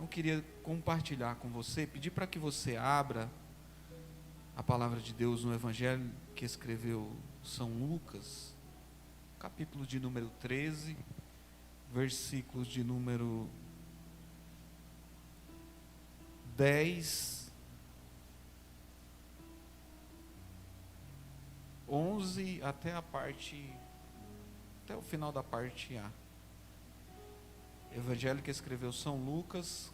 Então eu queria compartilhar com você, pedir para que você abra a palavra de Deus no Evangelho que escreveu São Lucas, capítulo de número 13, versículos de número 10, 11 até o final da parte A. Evangelho que escreveu São Lucas,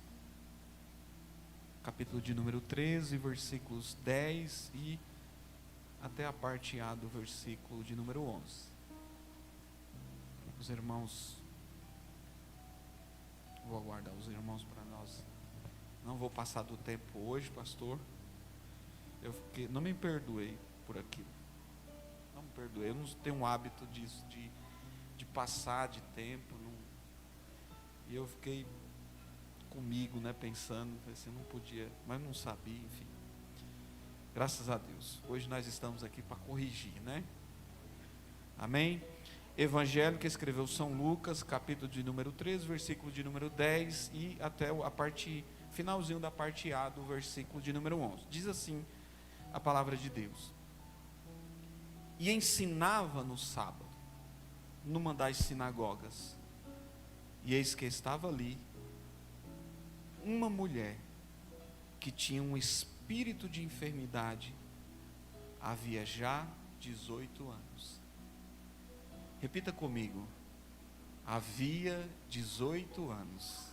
capítulo de número 13, versículos 10 e até a parte A do versículo de número 11. Os irmãos, vou aguardar os irmãos para nós. Não vou passar do tempo hoje, pastor. Não me perdoei por aquilo. Não me perdoei. Eu não tenho um hábito disso, de passar de tempo. E eu fiquei comigo, pensando, assim, não podia, mas não sabia, enfim. Graças a Deus. Hoje nós estamos aqui para corrigir, Amém? Evangelho que escreveu São Lucas, capítulo de número 13, versículo de número 10 e até a parte finalzinho da parte A do versículo de número 11. Diz assim a palavra de Deus: E ensinava no sábado, numa das sinagogas, e eis que estava ali uma mulher que tinha um espírito de enfermidade, havia já 18 anos. Repita comigo: havia 18 anos.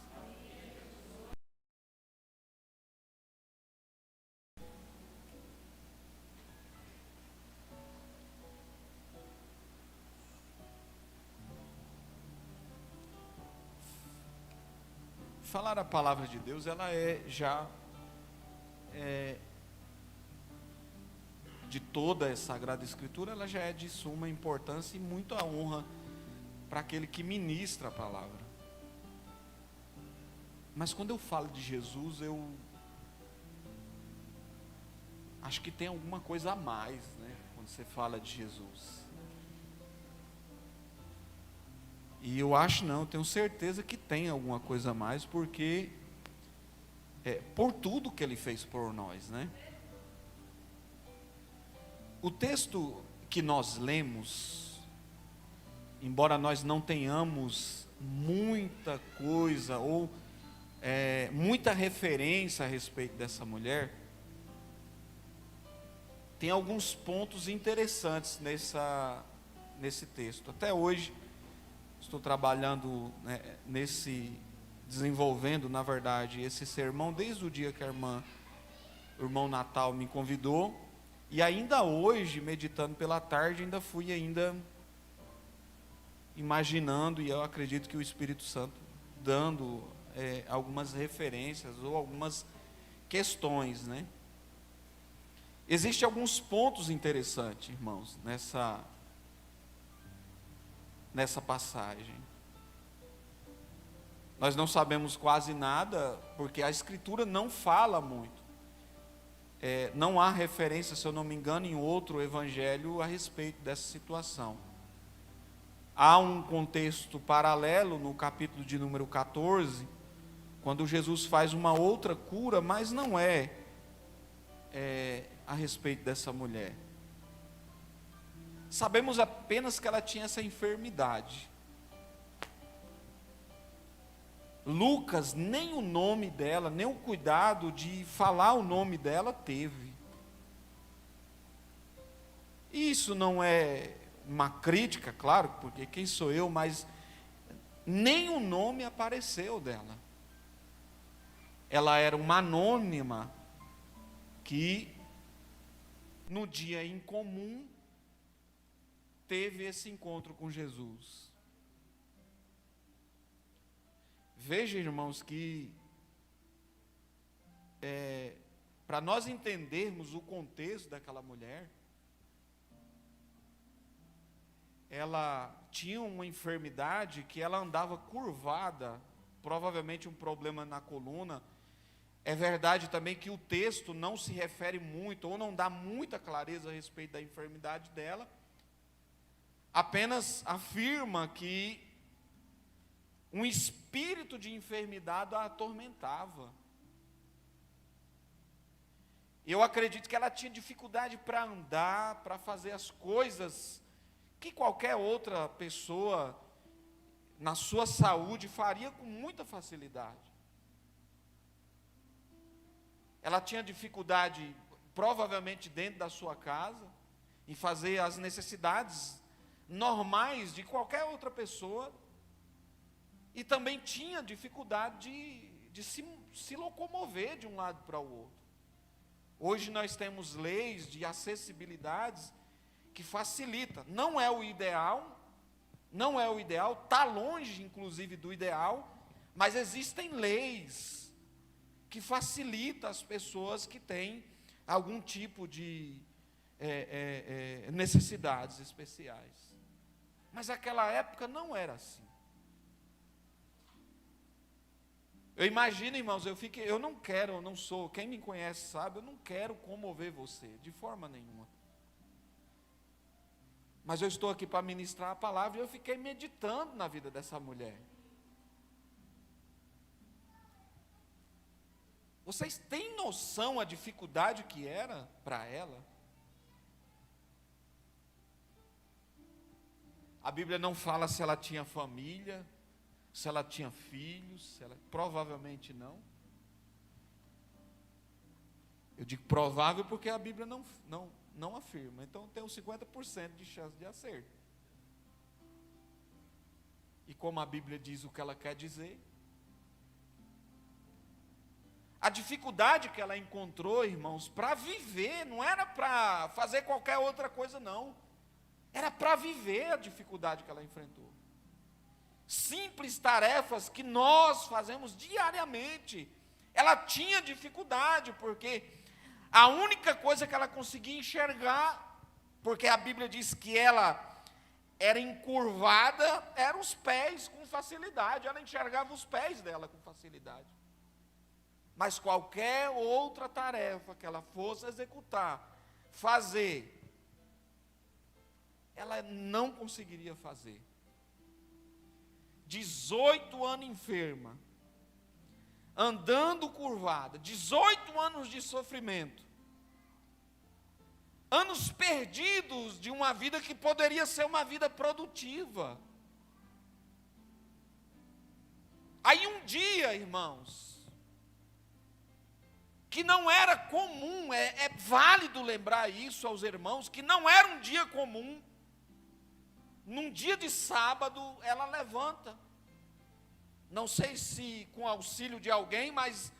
Falar a palavra de Deus, ela de toda a Sagrada Escritura, ela já é de suma importância e muita honra para aquele que ministra a palavra. Mas quando eu falo de Jesus, eu acho que tem alguma coisa a mais, quando você fala de Jesus. E eu tenho certeza que tem alguma coisa a mais, porque por tudo que Ele fez por nós, O texto que nós lemos, embora nós não tenhamos muita coisa ou muita referência a respeito dessa mulher, tem alguns pontos interessantes nesse texto. Até hoje estou trabalhando desenvolvendo, na verdade, esse sermão desde o dia que o irmão Natal me convidou, e ainda hoje, meditando pela tarde, ainda fui imaginando, e eu acredito que o Espírito Santo dando algumas referências ou algumas questões, Existem alguns pontos interessantes, irmãos, nessa passagem. Nós não sabemos quase nada, porque a Escritura não fala muito. Não há referência, se eu não me engano, em outro evangelho a respeito dessa situação. Há um contexto paralelo no capítulo de número 14, quando Jesus faz uma outra cura, mas não é a respeito dessa mulher. Sabemos apenas que ela tinha essa enfermidade. Lucas, nem o nome dela, nem o cuidado de falar o nome dela teve. Isso não é uma crítica, claro, porque quem sou eu, mas nem o nome apareceu dela. Ela era uma anônima que, no dia incomum, teve esse encontro com Jesus. Veja, irmãos, que para nós entendermos o contexto daquela mulher, ela tinha uma enfermidade que ela andava curvada, provavelmente um problema na coluna. É verdade também que o texto não se refere muito, ou não dá muita clareza a respeito da enfermidade dela, apenas afirma que um espírito de enfermidade a atormentava. Eu acredito que ela tinha dificuldade para andar, para fazer as coisas que qualquer outra pessoa, na sua saúde, faria com muita facilidade. Ela tinha dificuldade, provavelmente dentro da sua casa, em fazer as necessidades normais de qualquer outra pessoa, e também tinha dificuldade de se locomover de um lado para o outro. Hoje nós temos leis de acessibilidades que facilita. Não é o ideal, está longe inclusive do ideal, mas existem leis que facilitam as pessoas que têm algum tipo de necessidades especiais. Mas naquela época não era assim. Eu imagino, irmãos, eu não quero, eu não sou, quem me conhece sabe, eu não quero comover você, de forma nenhuma. Mas eu estou aqui para ministrar a palavra e eu fiquei meditando na vida dessa mulher. Vocês têm noção a dificuldade que era para ela? A Bíblia não fala se ela tinha família, se ela tinha filhos, provavelmente não. Eu digo provável porque a Bíblia não afirma. Então tem uns 50% de chance de acerto. E como a Bíblia diz o que ela quer dizer, a dificuldade que ela encontrou, irmãos, para viver, não era para fazer qualquer outra coisa, não. Era para viver a dificuldade que ela enfrentou. Simples tarefas que nós fazemos diariamente, ela tinha dificuldade, porque a única coisa que ela conseguia enxergar, porque a Bíblia diz que ela era encurvada, eram os pés com facilidade, ela enxergava os pés dela com facilidade. Mas qualquer outra tarefa que ela fosse executar, fazer, ela não conseguiria fazer. 18 anos enferma, andando curvada, 18 anos de sofrimento, anos perdidos de uma vida que poderia ser uma vida produtiva. Aí um dia, irmãos, que não era comum, é válido lembrar isso aos irmãos, que não era um dia comum. Num dia de sábado, ela levanta. Não sei se com auxílio de alguém, mas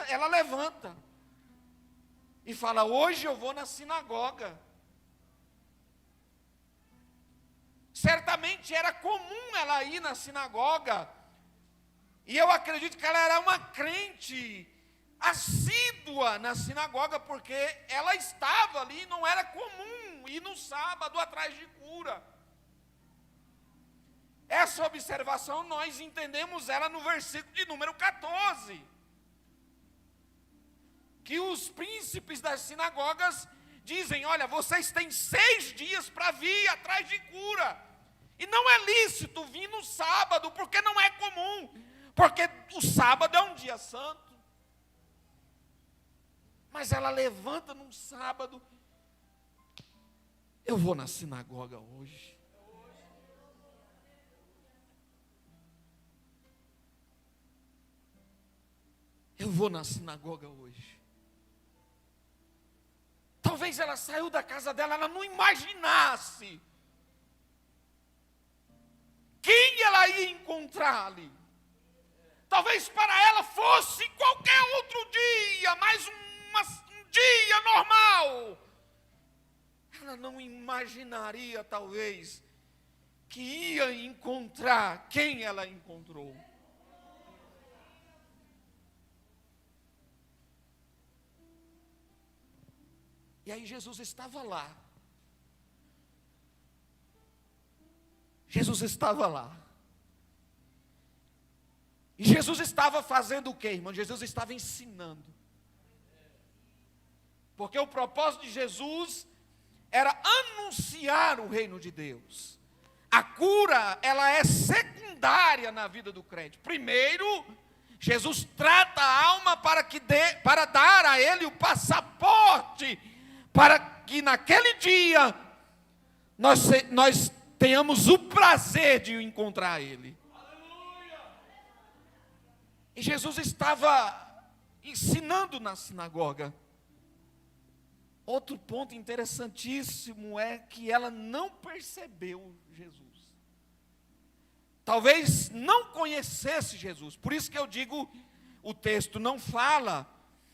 ela levanta. E fala, hoje eu vou na sinagoga. Certamente era comum ela ir na sinagoga. E eu acredito que ela era uma crente assídua na sinagoga, porque ela estava ali, não era comum ir no sábado atrás de cura. Essa observação nós entendemos ela no versículo de número 14. Que os príncipes das sinagogas dizem, olha, vocês têm 6 dias para vir atrás de cura. E não é lícito vir no sábado, porque não é comum. Porque o sábado é um dia santo. Mas ela levanta num sábado. Eu vou na sinagoga hoje. Eu vou na sinagoga hoje. Talvez ela saiu da casa dela, ela não imaginasse quem ela ia encontrar ali. Talvez para ela fosse qualquer outro dia, mais um dia normal. Ela não imaginaria, talvez, que ia encontrar quem ela encontrou. E aí Jesus estava lá. Jesus estava lá. E Jesus estava fazendo o quê, irmão? Jesus estava ensinando. Porque o propósito de Jesus era anunciar o reino de Deus. A cura, ela é secundária na vida do crente. Primeiro, Jesus trata a alma para dar a ele o passaporte, para que naquele dia nós tenhamos o prazer de encontrar ele. E Jesus estava ensinando na sinagoga. Outro ponto interessantíssimo é que ela não percebeu Jesus. Talvez não conhecesse Jesus. Por isso que eu digo, o texto não fala,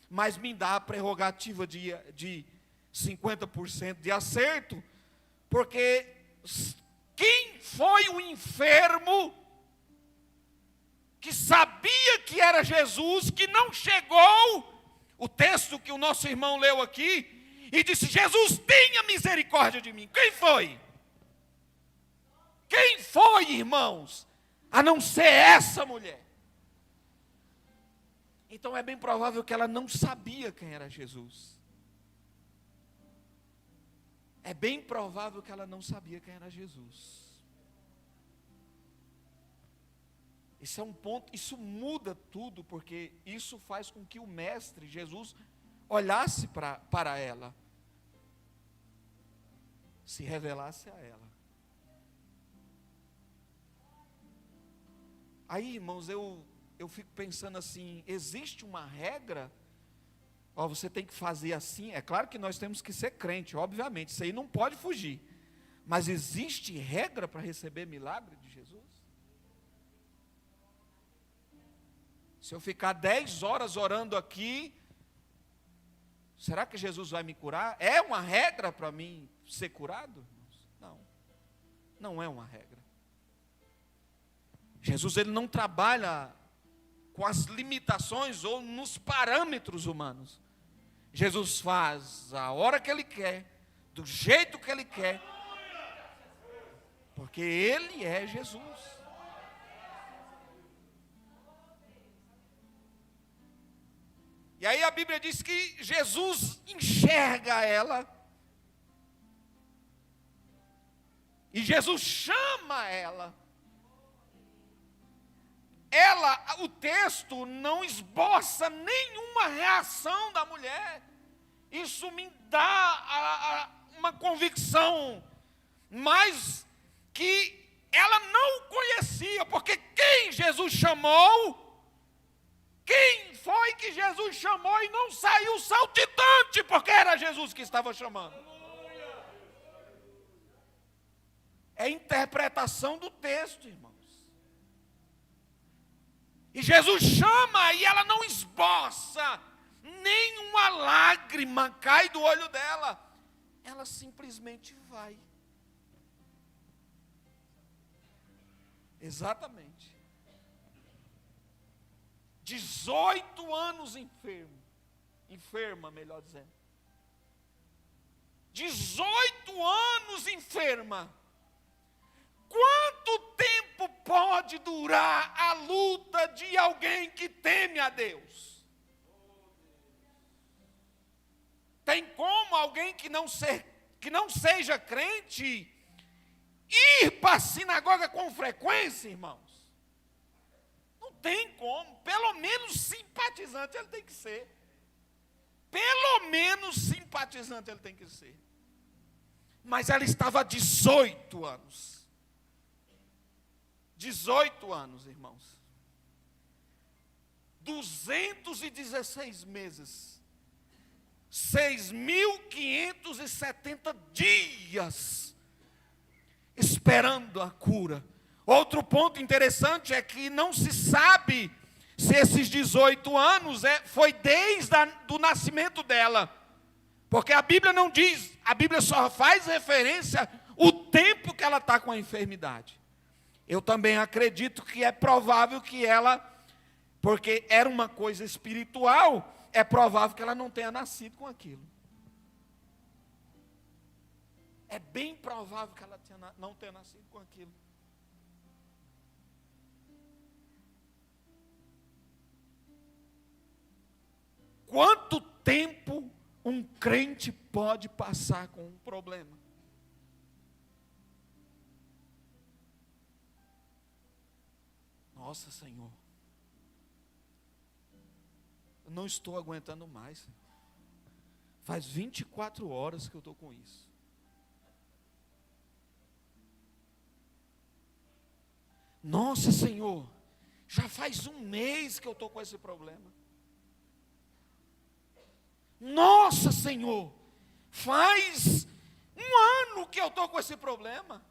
mas me dá a prerrogativa de 50% de acerto, porque quem foi o enfermo que sabia que era Jesus, que não chegou, o texto que o nosso irmão leu aqui, e disse: Jesus, tenha misericórdia de mim. Quem foi? Quem foi, irmãos? A não ser essa mulher. Então é bem provável que ela não sabia quem era Jesus. É bem provável que ela não sabia quem era Jesus. Isso é um ponto, isso muda tudo, porque isso faz com que o mestre, Jesus, olhasse para ela, se revelasse a ela. Aí, irmãos, eu fico pensando assim, existe uma regra? Ó, você tem que fazer assim. É claro que nós temos que ser crente, obviamente, isso aí não pode fugir. Mas existe regra para receber milagre de Jesus? Se eu ficar 10 horas orando aqui, será que Jesus vai me curar? É uma regra para mim ser curado? Não, não é uma regra. Jesus, ele não trabalha com as limitações ou nos parâmetros humanos. Jesus faz a hora que ele quer, do jeito que ele quer, porque ele é Jesus. E aí a Bíblia diz que Jesus enxerga ela, e Jesus chama ela. O texto não esboça nenhuma reação da mulher. Isso me dá uma convicção, mas que ela não o conhecia, porque quem Jesus chamou, quem foi que Jesus chamou e não saiu saltitante, porque era Jesus que estava chamando? É a interpretação do texto, irmãos. E Jesus chama e ela não esboça, nenhuma lágrima cai do olho dela. Ela simplesmente vai. Exatamente. 18 anos enferma, melhor dizendo. 18 anos enferma. Quanto tempo pode durar a luta de alguém que teme a Deus? Tem como alguém que não seja crente ir para a sinagoga com frequência, irmãos? Não tem como. Pelo menos simpatizante ele tem que ser. Pelo menos simpatizante ele tem que ser. Mas ela estava há 18 anos. 18 anos, irmãos. 216 meses. 6.570 dias esperando a cura. Outro ponto interessante é que não se sabe se esses 18 anos foi desde o nascimento dela. Porque a Bíblia não diz, a Bíblia só faz referência o tempo que ela está com a enfermidade. Eu também acredito que é provável que ela, porque era uma coisa espiritual, é provável que ela não tenha nascido com aquilo. É bem provável que ela não tenha nascido com aquilo. Quanto tempo um crente pode passar com um problema? nossa, Senhor, eu não estou aguentando mais, Senhor. Faz 24 horas que eu estou com isso. Nossa, Senhor, já faz um mês que eu estou com esse problema. Nossa, Senhor, faz um ano que eu estou com esse problema.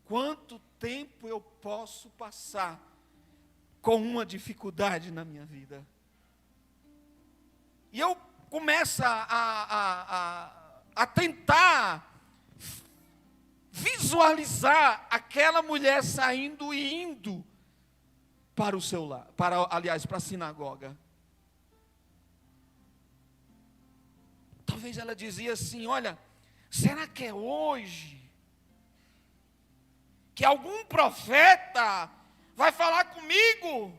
Quanto tempo eu posso passar com uma dificuldade na minha vida? E eu começo a tentar visualizar aquela mulher saindo e indo para o seu lar, para a sinagoga. Talvez ela dizia assim: olha, será que é hoje que algum profeta vai falar comigo?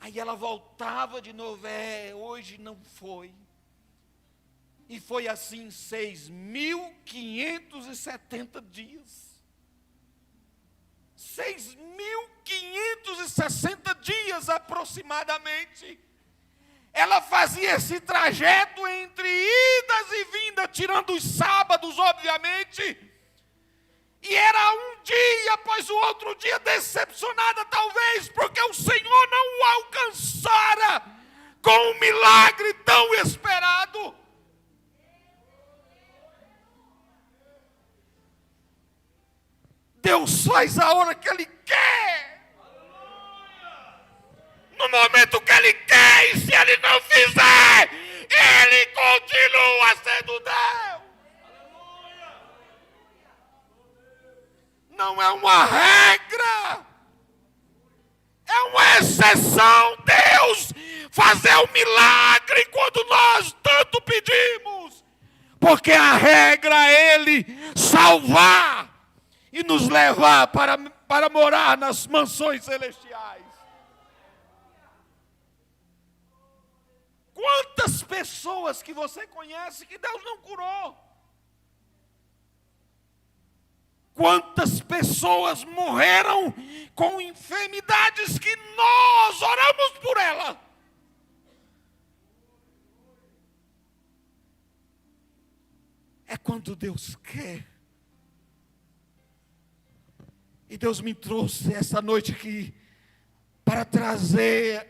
Aí ela voltava de novo: hoje não foi. E foi assim 6.570 dias. 6.560 dias aproximadamente. Ela fazia esse trajeto entre idas e vindas, tirando os sábados, obviamente. E era um dia após o outro dia, decepcionada talvez, porque o Senhor não o alcançara com um milagre tão esperado. Deus faz a hora que Ele quer, no momento que Ele quer, e se Ele não fizer, Ele continua sendo Deus. Não é uma regra, é uma exceção. Deus fazer um milagre quando nós tanto pedimos, porque a regra é Ele salvar e nos levar para morar nas mansões celestiais. Quantas pessoas que você conhece que Deus não curou? Quantas pessoas morreram com enfermidades que nós oramos por ela? É quando Deus quer. E Deus me trouxe essa noite aqui para trazer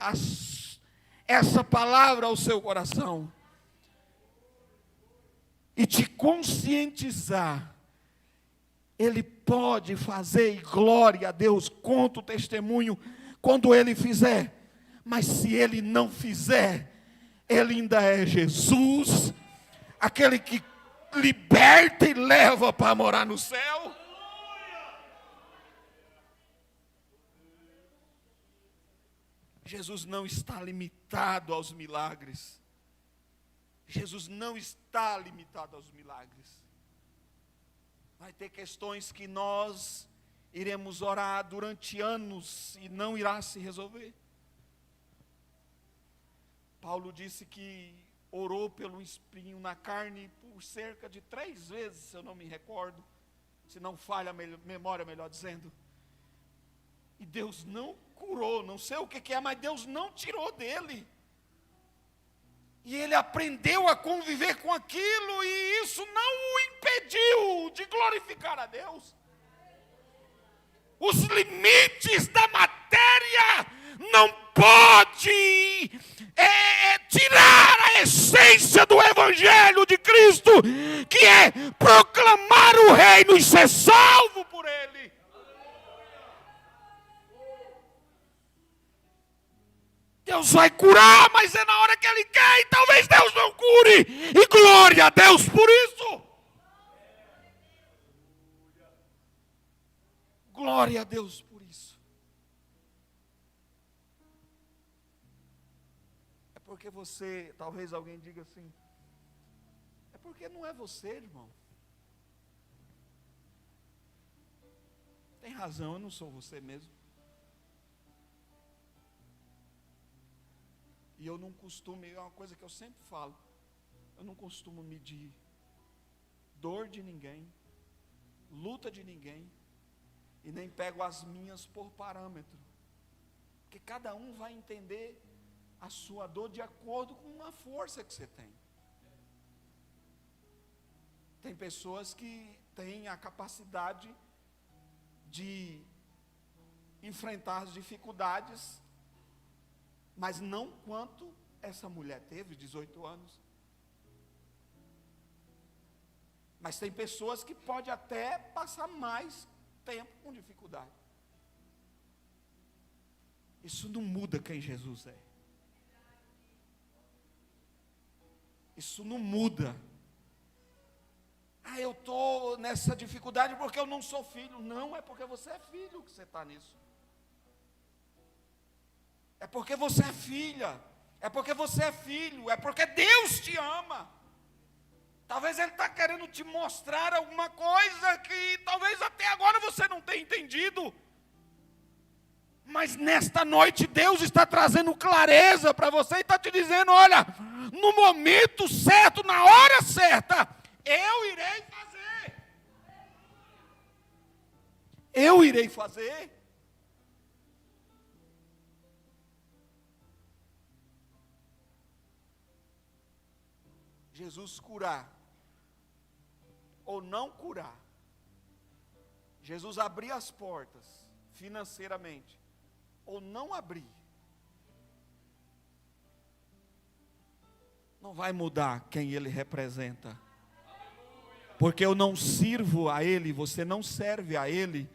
essa palavra ao seu coração e te conscientizar. Ele pode fazer, e glória a Deus, conta o testemunho quando Ele fizer. Mas se Ele não fizer, Ele ainda é Jesus, aquele que liberta e leva para morar no céu. Jesus não está limitado aos milagres. Jesus não está limitado aos milagres. Vai ter questões que nós iremos orar durante anos e não irá se resolver. Paulo disse que orou pelo espinho na carne por cerca de 3 vezes, se eu não me recordo, se não falha a memória, melhor dizendo. E Deus não curou, não sei o que é, mas Deus não tirou dele. E ele aprendeu a conviver com aquilo, e isso não o impediu de glorificar a Deus. Os limites da matéria não pode tirar a essência do Evangelho de Cristo, que é proclamar o reino e ser salvo por Ele. Deus vai curar, mas é na hora que Ele quer, e talvez Deus não cure, e glória a Deus por isso. Glória a Deus por isso. É porque você, talvez alguém diga assim, é porque não é você, irmão. Tem razão, eu não sou você mesmo. E eu não costumo, é uma coisa que eu sempre falo, eu não costumo medir dor de ninguém, luta de ninguém, e nem pego as minhas por parâmetro, porque cada um vai entender a sua dor de acordo com a força que você tem. Tem pessoas que têm a capacidade de enfrentar as dificuldades, mas não quanto essa mulher teve, 18 anos. Mas tem pessoas que podem até passar mais tempo com dificuldade. Isso não muda quem Jesus é. Isso não muda. Eu estou nessa dificuldade porque eu não sou filho. Não, é porque você é filho que você está nisso. É porque você é filha. É porque você é filho. É porque Deus te ama. Talvez Ele está querendo te mostrar alguma coisa que talvez até agora você não tenha entendido. Mas nesta noite Deus está trazendo clareza para você e está te dizendo: olha, no momento certo, na hora certa, eu irei fazer. Eu irei fazer. Jesus curar ou não curar, Jesus abrir as portas financeiramente ou não abrir, não vai mudar quem Ele representa. Porque eu não sirvo a Ele, você não serve a Ele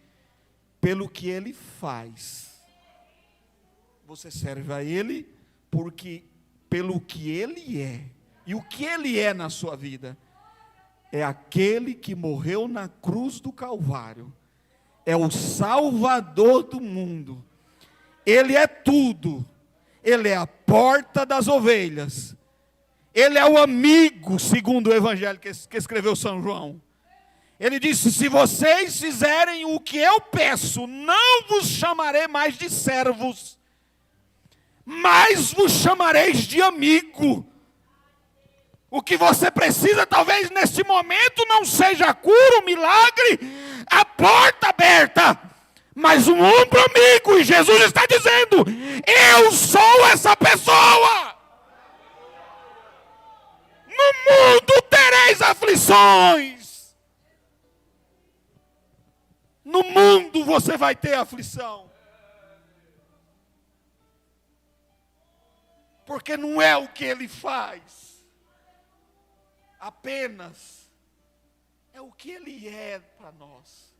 pelo que Ele faz. Você serve a Ele pelo que Ele é. E o que Ele é na sua vida? É aquele que morreu na cruz do Calvário. É o Salvador do mundo. Ele é tudo. Ele é a porta das ovelhas. Ele é o amigo, segundo o evangelho que escreveu São João. Ele disse: se vocês fizerem o que eu peço, não vos chamarei mais de servos, mas vos chamareis de amigo. O que você precisa, talvez neste momento, não seja a cura, o milagre, a porta aberta, mas um ombro amigo. E Jesus está dizendo: eu sou essa pessoa. No mundo tereis aflições. No mundo você vai ter aflição. Porque não é o que Ele faz, apenas é o que Ele é para nós.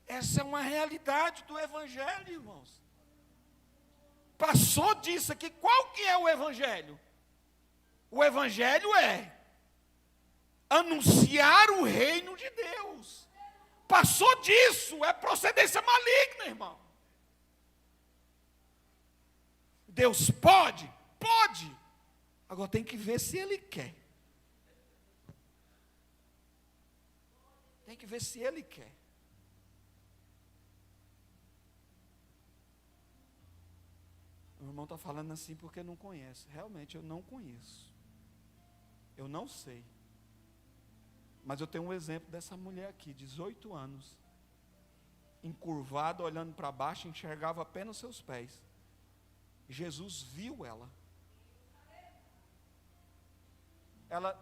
Essa é uma realidade do Evangelho, irmãos. Passou disso aqui. Qual que é o Evangelho? O Evangelho é anunciar o reino de Deus. Passou disso, é procedência maligna, irmão. Deus pode? Pode. Agora tem que ver se Ele quer. Tem que ver se Ele quer. O irmão está falando assim porque não conhece. Realmente eu não conheço. Eu não sei. Mas eu tenho um exemplo dessa mulher aqui, 18 anos. Encurvada, olhando para baixo, enxergava apenas seus pés. Jesus viu ela.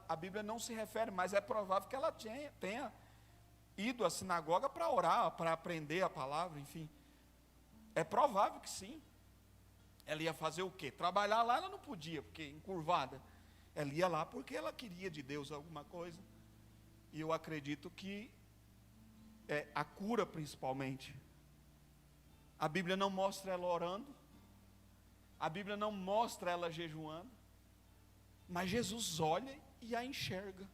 A Bíblia não se refere, mas é provável que ela tenha ido à sinagoga para orar, para aprender a palavra, enfim. É provável que sim. Ela ia fazer o quê? Trabalhar lá ela não podia, porque encurvada. Ela ia lá porque ela queria de Deus alguma coisa. E eu acredito que a cura principalmente. A Bíblia não mostra ela orando. A Bíblia não mostra ela jejuando. Mas Jesus olha e a enxerga.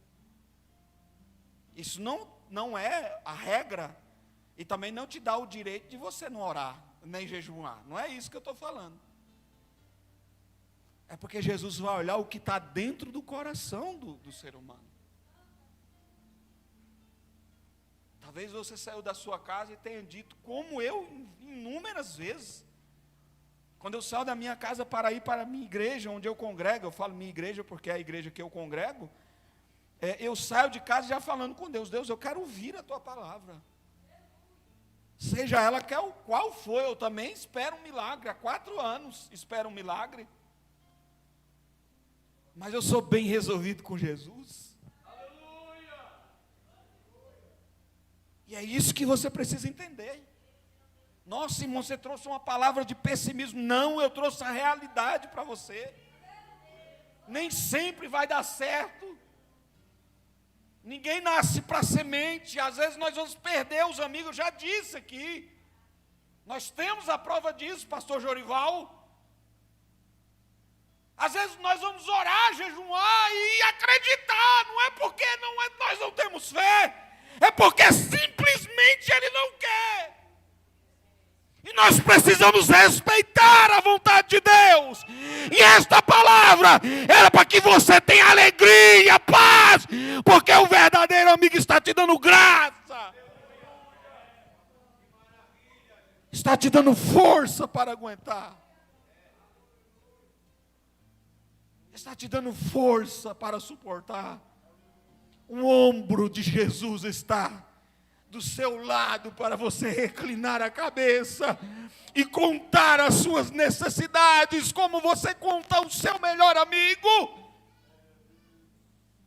Isso não é a regra. E também não te dá o direito de você não orar, nem jejuar. Não é isso que eu estou falando. É porque Jesus vai olhar o que está dentro do coração do ser humano. Talvez você saiu da sua casa e tenha dito, como eu, inúmeras vezes. Quando eu saio da minha casa para ir para a minha igreja, onde eu congrego, eu falo minha igreja porque é a igreja que eu congrego. eu saio de casa já falando com Deus: Deus, eu quero ouvir a tua palavra. Seja ela qual for, eu também espero um milagre. Há 4 anos espero um milagre. Mas eu sou bem resolvido com Jesus. Aleluia! E é isso que você precisa entender. Nossa, irmão, você trouxe uma palavra de pessimismo. Não, eu trouxe a realidade para você. Nem sempre vai dar certo. Ninguém nasce para semente. Às vezes nós vamos perder os amigos. Eu já disse aqui. Nós temos a prova disso, pastor Jorival. Às vezes nós vamos orar, jejuar e acreditar. Não é porque nós não temos fé. É porque simplesmente Ele não quer. E nós precisamos respeitar a vontade de Deus. E esta palavra era para que você tenha alegria, paz, porque o verdadeiro amigo está te dando graça, está te dando força para aguentar, está te dando força para suportar. O ombro de Jesus está do seu lado para você reclinar a cabeça e contar as suas necessidades como você conta o seu melhor amigo.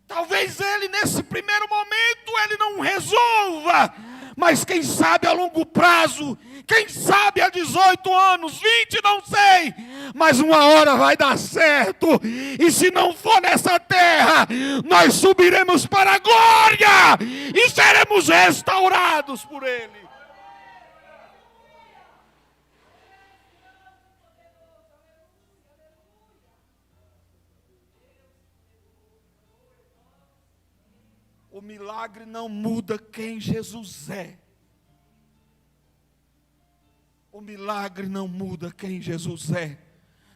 Talvez ele nesse primeiro momento ele não resolva, mas quem sabe a longo prazo, quem sabe há 18 anos, 20, não sei, mas uma hora vai dar certo. E se não for nessa terra, nós subiremos para a glória e seremos restaurados por Ele. O milagre não muda quem Jesus é. O milagre não muda quem Jesus é.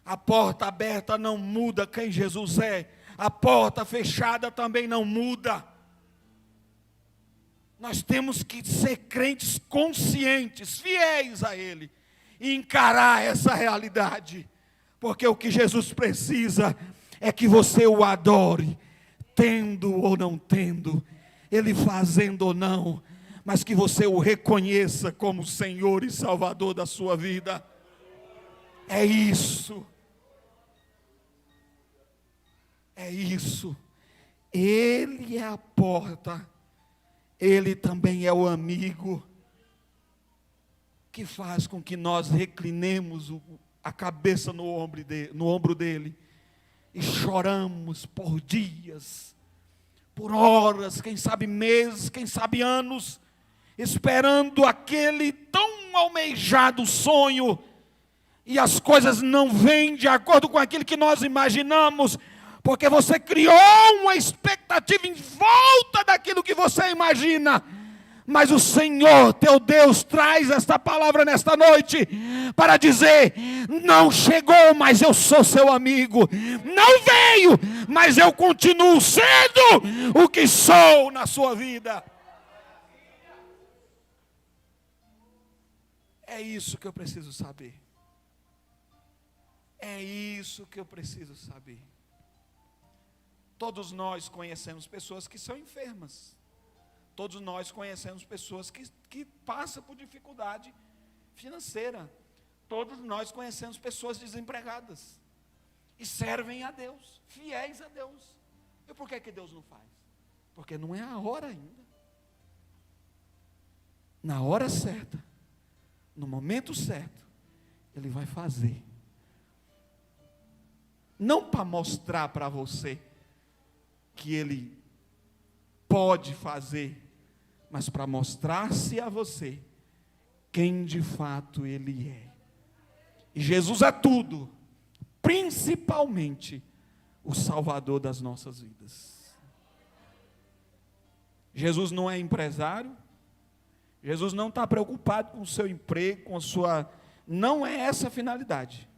A porta aberta não muda quem Jesus é. A porta fechada também não muda. Nós temos que ser crentes conscientes, fiéis a Ele, e encarar essa realidade. Porque o que Jesus precisa é que você o adore, tendo ou não tendo, Ele fazendo ou não, mas que você o reconheça como Senhor e Salvador da sua vida. É isso. É isso. Ele é a porta. Ele também é o amigo que faz com que nós reclinemos a cabeça no ombro dele e choramos por dias, por horas, quem sabe meses, quem sabe anos, esperando aquele tão almejado sonho, e as coisas não vêm de acordo com aquilo que nós imaginamos, porque você criou uma expectativa em volta daquilo que você imagina. Mas o Senhor, teu Deus, traz esta palavra nesta noite para dizer: não chegou, mas eu sou seu amigo. Não veio, mas eu continuo sendo o que sou na sua vida. É isso que eu preciso saber. É isso que eu preciso saber. Todos nós conhecemos pessoas que são enfermas. Todos nós conhecemos pessoas que passam por dificuldade financeira. Todos nós conhecemos pessoas desempregadas. E servem a Deus, fiéis a Deus. E por que Deus não faz? Porque não é a hora ainda. Na hora certa, no momento certo, Ele vai fazer. Não para mostrar para você que Ele pode fazer, mas para mostrar-se a você quem de fato Ele é. E Jesus é tudo, principalmente o Salvador das nossas vidas. Jesus não é empresário, Jesus não está preocupado com o seu emprego, com a sua... Não é essa a finalidade.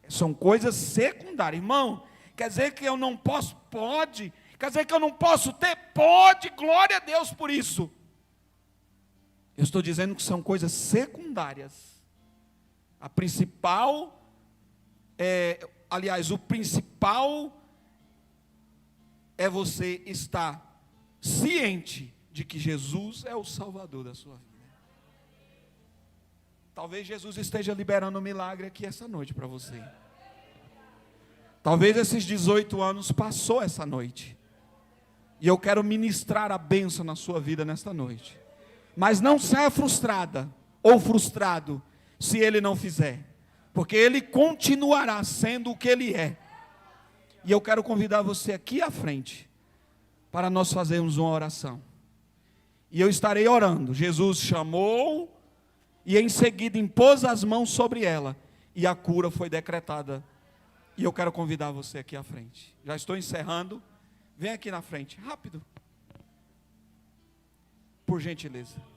São coisas secundárias. Irmão, quer dizer que eu não posso? Pode. Quer dizer que eu não posso ter? Pode. Glória a Deus por isso. Eu estou dizendo que são coisas secundárias. A principal, o principal é você estar ciente de que Jesus é o Salvador da sua vida. Talvez Jesus esteja liberando um milagre aqui essa noite para você. Talvez esses 18 anos passou essa noite. E eu quero ministrar a bênção na sua vida nesta noite. Mas não saia frustrada ou frustrado se ele não fizer. Porque ele continuará sendo o que ele é. E eu quero convidar você aqui à frente para nós fazermos uma oração. E eu estarei orando. Jesus chamou e em seguida impôs as mãos sobre ela. E a cura foi decretada. E eu quero convidar você aqui à frente. Já estou encerrando. Vem aqui na frente, rápido. Por gentileza.